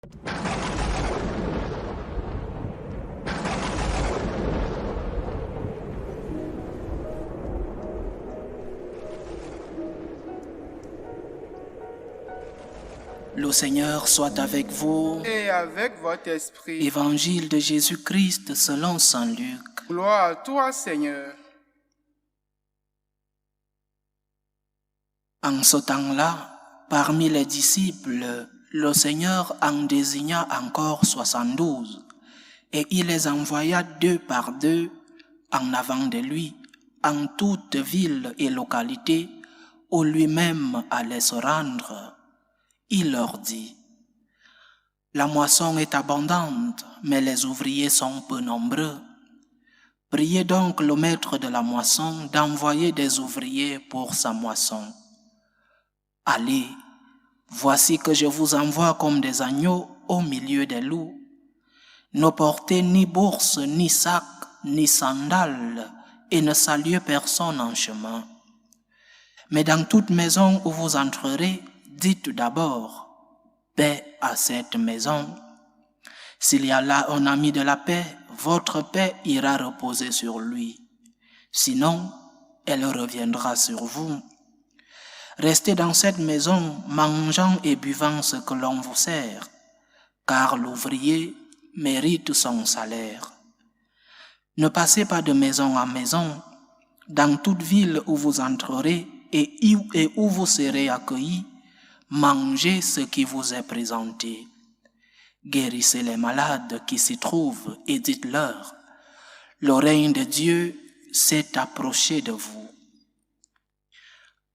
Le Seigneur soit avec vous. Et avec votre esprit. Évangile de Jésus-Christ selon saint Luc. Gloire à toi, Seigneur. En ce temps-là, parmi les disciples, le Seigneur en désigna encore 72, et il les envoya 2 par 2 en avant de lui, en toute ville et localité où lui-même allait se rendre. Il leur dit: la moisson est abondante, mais les ouvriers sont peu nombreux. Priez donc le maître de la moisson d'envoyer des ouvriers pour sa moisson. Allez, voici que je vous envoie comme des agneaux au milieu des loups. Ne portez ni bourse, ni sac, ni sandales, et ne saluez personne en chemin. Mais dans toute maison où vous entrerez, dites d'abord: paix à cette maison. S'il y a là un ami de la paix, votre paix ira reposer sur lui. Sinon, elle reviendra sur vous. Restez dans cette maison, mangeant et buvant ce que l'on vous sert, car l'ouvrier mérite son salaire. Ne passez pas de maison en maison. Dans toute ville où vous entrerez et où vous serez accueillis, mangez ce qui vous est présenté. Guérissez les malades qui s'y trouvent et dites-leur: le règne de Dieu s'est approché de vous.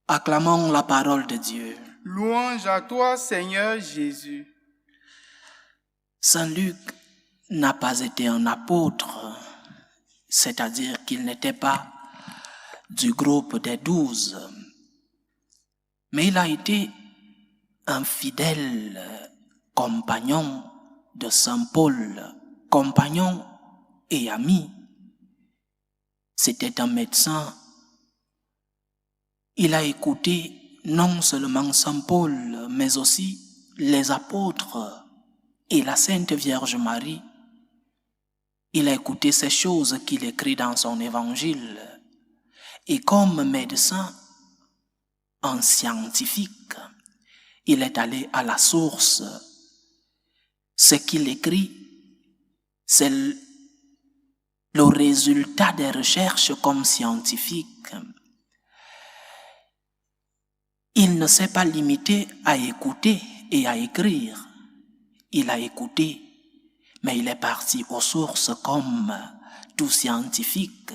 Acclamons la parole de Dieu. Louange à toi, Seigneur Jésus. Saint Luc n'a pas été un apôtre, c'est-à-dire qu'il n'était pas du groupe des 12, mais il a été un fidèle compagnon de Saint Paul, compagnon et ami. C'était un médecin. Il a écouté non seulement Saint Paul, mais aussi les apôtres et la Sainte Vierge Marie. Il a écouté ces choses qu'il écrit dans son évangile. Et comme médecin, un scientifique, il est allé à la source. Ce qu'il écrit, c'est le résultat des recherches comme scientifique. Il ne s'est pas limité à écouter et à écrire. Il a écouté, mais il est parti aux sources comme tout scientifique.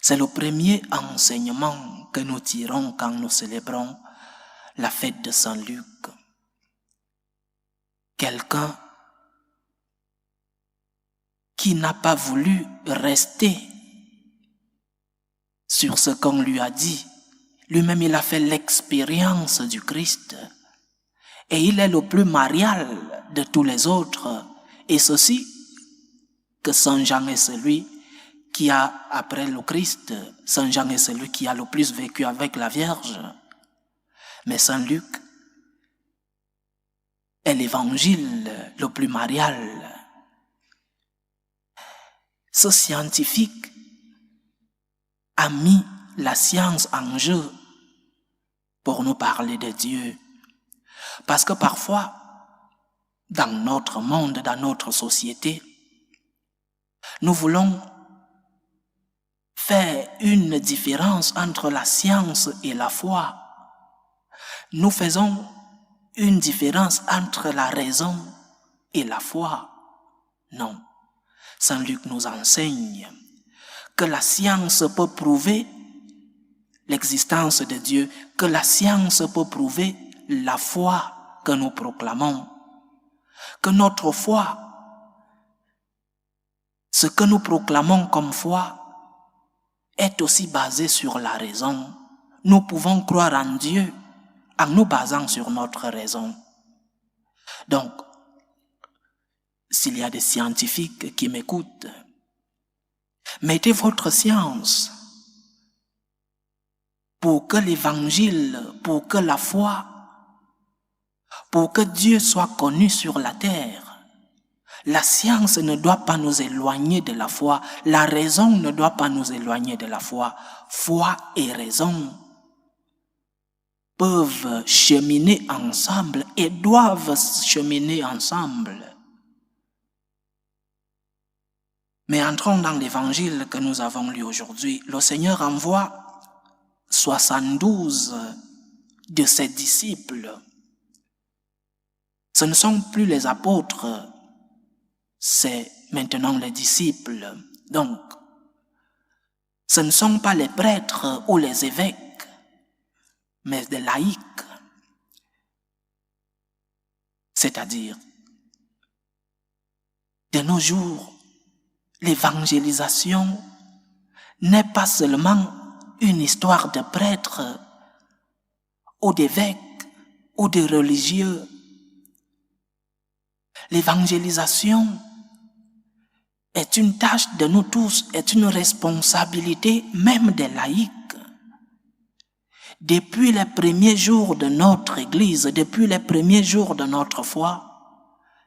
C'est le premier enseignement que nous tirons quand nous célébrons la fête de Saint Luc. Quelqu'un qui n'a pas voulu rester sur ce qu'on lui a dit. Lui-même, il a fait l'expérience du Christ. Et il est le plus marial de tous les autres. Et ceci, que Saint Jean est celui qui a, après le Christ, Saint Jean est celui qui a le plus vécu avec la Vierge. Mais Saint Luc est l'évangile le plus marial. Ce scientifique a mis la science en jeu pour nous parler de Dieu. Parce que parfois, dans notre monde, dans notre société, nous voulons faire une différence entre la science et la foi. Nous faisons une différence entre la raison et la foi. Non. Saint Luc nous enseigne que la science peut prouver l'existence de Dieu, que la science peut prouver la foi que nous proclamons, que notre foi, ce que nous proclamons comme foi, est aussi basé sur la raison. Nous pouvons croire en Dieu en nous basant sur notre raison. Donc, s'il y a des scientifiques qui m'écoutent, mettez votre science pour que l'évangile, pour que la foi, Pour que Dieu soit connu sur la terre, la science ne doit pas nous éloigner de la foi, la raison ne doit pas nous éloigner de la foi. Foi et raison peuvent cheminer ensemble et doivent cheminer ensemble. Mais entrons dans l'évangile que nous avons lu aujourd'hui. Le Seigneur envoie 72 de ses disciples. Ce ne sont plus les apôtres, c'est maintenant les disciples. Donc, ce ne sont pas les prêtres ou les évêques, mais des laïcs. C'est-à-dire, de nos jours, l'évangélisation n'est pas seulement une histoire de prêtres ou d'évêques ou de religieux. L'évangélisation est une tâche de nous tous, est une responsabilité même des laïcs. Depuis les premiers jours de notre Église, depuis les premiers jours de notre foi,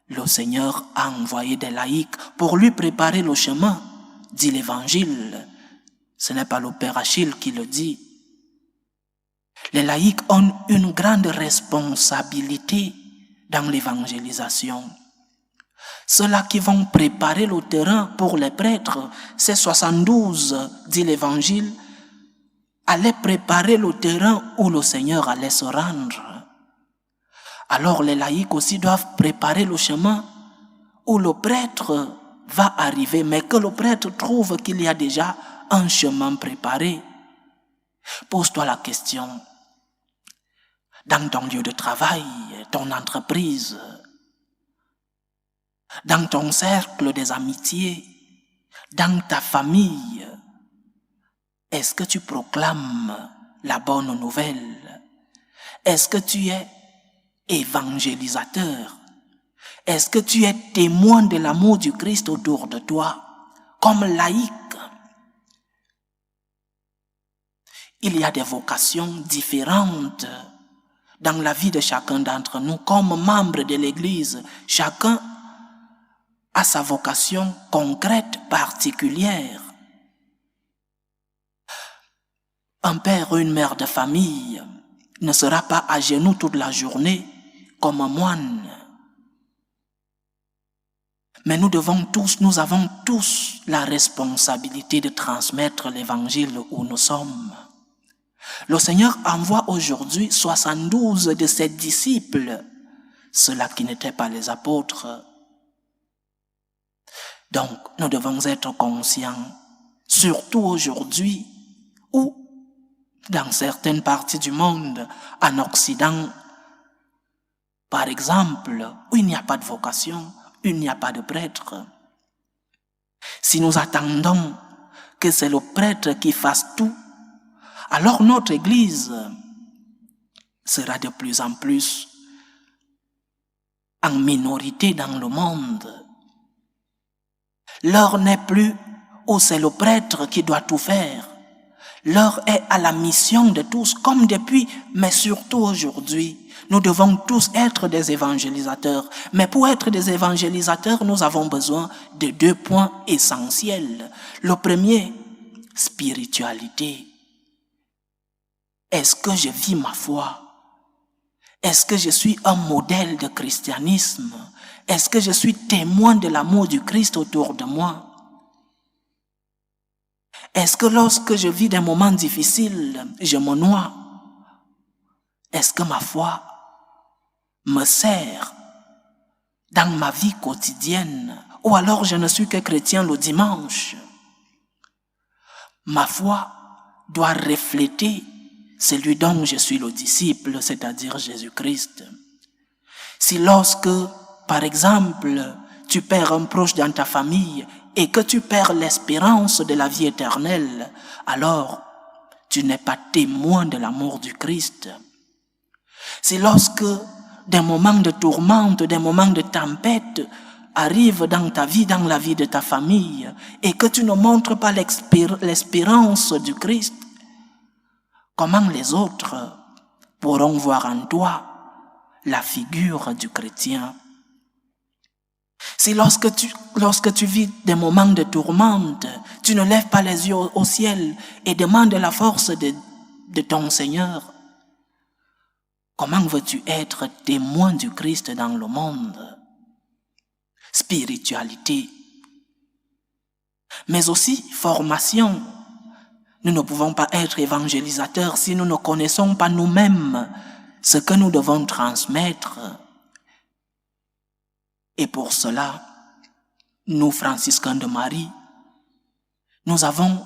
le Seigneur a envoyé des laïcs pour lui préparer le chemin, dit l'Évangile. Ce n'est pas le Père Achille qui le dit. Les laïcs ont une grande responsabilité dans l'évangélisation. Ceux-là qui vont préparer le terrain pour les prêtres, ces 72, dit l'Évangile, allaient préparer le terrain où le Seigneur allait se rendre. Alors les laïcs aussi doivent préparer le chemin où le prêtre va arriver, mais que le prêtre trouve qu'il y a déjà un chemin préparé. Pose-toi la question, dans ton lieu de travail, ton entreprise, dans ton cercle des amitiés, dans ta famille, est-ce que tu proclames la bonne nouvelle? Est-ce que tu es évangélisateur? Est-ce que tu es témoin de l'amour du Christ autour de toi, comme laïc? Il y a des vocations différentes dans la vie de chacun d'entre nous, comme membre de l'Église. Chacun a sa vocation concrète, particulière. Un père ou une mère de famille ne sera pas à genoux toute la journée comme un moine. Mais nous avons tous la responsabilité de transmettre l'évangile où nous sommes. Le Seigneur envoie aujourd'hui 72 de ses disciples, ceux-là qui n'étaient pas les apôtres. Donc, nous devons être conscients, surtout aujourd'hui, où, dans certaines parties du monde, en Occident, par exemple, où il n'y a pas de vocation, où il n'y a pas de prêtre. Si nous attendons que c'est le prêtre qui fasse tout, alors notre Église sera de plus en plus en minorité dans le monde. L'heure n'est plus où c'est le prêtre qui doit tout faire. L'heure est à la mission de tous, comme depuis, mais surtout aujourd'hui. Nous devons tous être des évangélisateurs. Mais pour être des évangélisateurs, nous avons besoin de 2 points essentiels. Le premier, spiritualité. Est-ce que je vis ma foi? Est-ce que je suis un modèle de christianisme? Est-ce que je suis témoin de l'amour du Christ autour de moi? Est-ce que lorsque je vis des moments difficiles, je me noie? Est-ce que ma foi me sert dans ma vie quotidienne? Ou alors je ne suis que chrétien le dimanche? Ma foi doit refléter celui dont je suis le disciple, c'est-à-dire Jésus-Christ. Si lorsque, par exemple, tu perds un proche dans ta famille et que tu perds l'espérance de la vie éternelle, alors tu n'es pas témoin de l'amour du Christ. Si lorsque des moments de tourmente, des moments de tempête arrivent dans ta vie, dans la vie de ta famille, et que tu ne montres pas l'espérance du Christ, comment les autres pourront voir en toi la figure du chrétien. Si lorsque tu vis des moments de tourmente, tu ne lèves pas les yeux au ciel et demandes la force de ton Seigneur, comment veux-tu être témoin du Christ dans le monde? Spiritualité, mais aussi formation. Nous ne pouvons pas être évangélisateurs si nous ne connaissons pas nous-mêmes ce que nous devons transmettre. Et pour cela, nous, franciscains de Marie, nous avons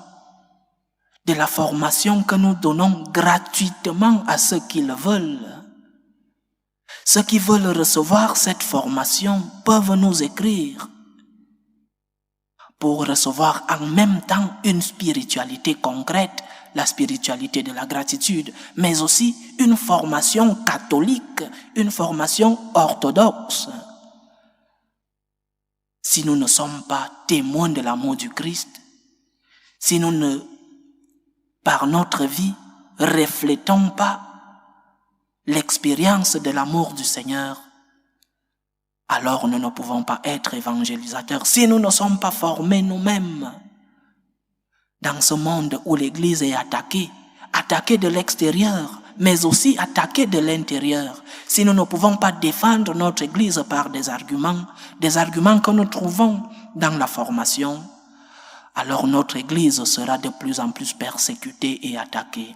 de la formation que nous donnons gratuitement à ceux qui le veulent. Ceux qui veulent recevoir cette formation peuvent nous écrire pour recevoir en même temps une spiritualité concrète, la spiritualité de la gratitude, mais aussi une formation catholique, une formation orthodoxe. Si nous ne sommes pas témoins de l'amour du Christ, si nous ne, par notre vie, reflétons pas l'expérience de l'amour du Seigneur, alors nous ne pouvons pas être évangélisateurs. Si nous ne sommes pas formés nous-mêmes dans ce monde où l'Église est attaquée de l'extérieur, mais aussi attaquée de l'intérieur, si nous ne pouvons pas défendre notre Église par des arguments que nous trouvons dans la formation, alors notre Église sera de plus en plus persécutée et attaquée.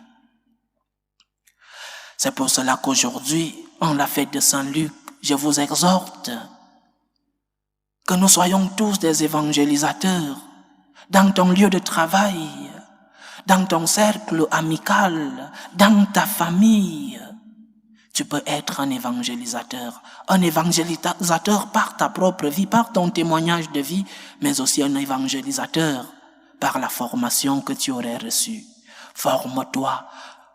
C'est pour cela qu'aujourd'hui, en la fête de Saint-Luc, je vous exhorte que nous soyons tous des évangélisateurs dans ton lieu de travail, dans ton cercle amical, dans ta famille. Tu peux être un évangélisateur par ta propre vie, par ton témoignage de vie, mais aussi un évangélisateur par la formation que tu aurais reçue. Forme-toi,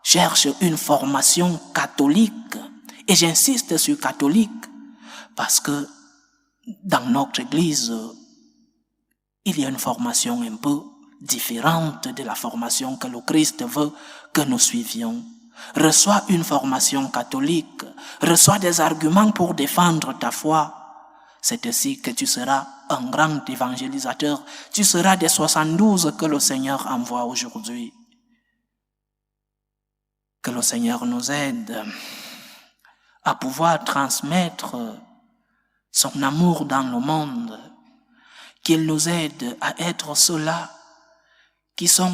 cherche une formation catholique, et j'insiste sur catholique, parce que dans notre Église, il y a une formation un peu différente de la formation que le Christ veut que nous suivions. Reçois une formation catholique, reçois des arguments pour défendre ta foi. C'est ainsi que tu seras un grand évangélisateur. Tu seras des 72 que le Seigneur envoie aujourd'hui. Que le Seigneur nous aide à pouvoir transmettre son amour dans le monde, qu'il nous aide à être ceux-là qui sont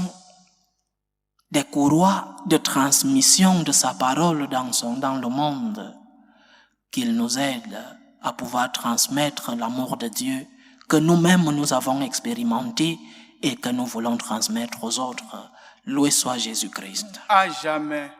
des courroies de transmission de sa parole dans le monde, qu'il nous aide à pouvoir transmettre l'amour de Dieu que nous-mêmes nous avons expérimenté et que nous voulons transmettre aux autres. Loué soit Jésus-Christ. À jamais.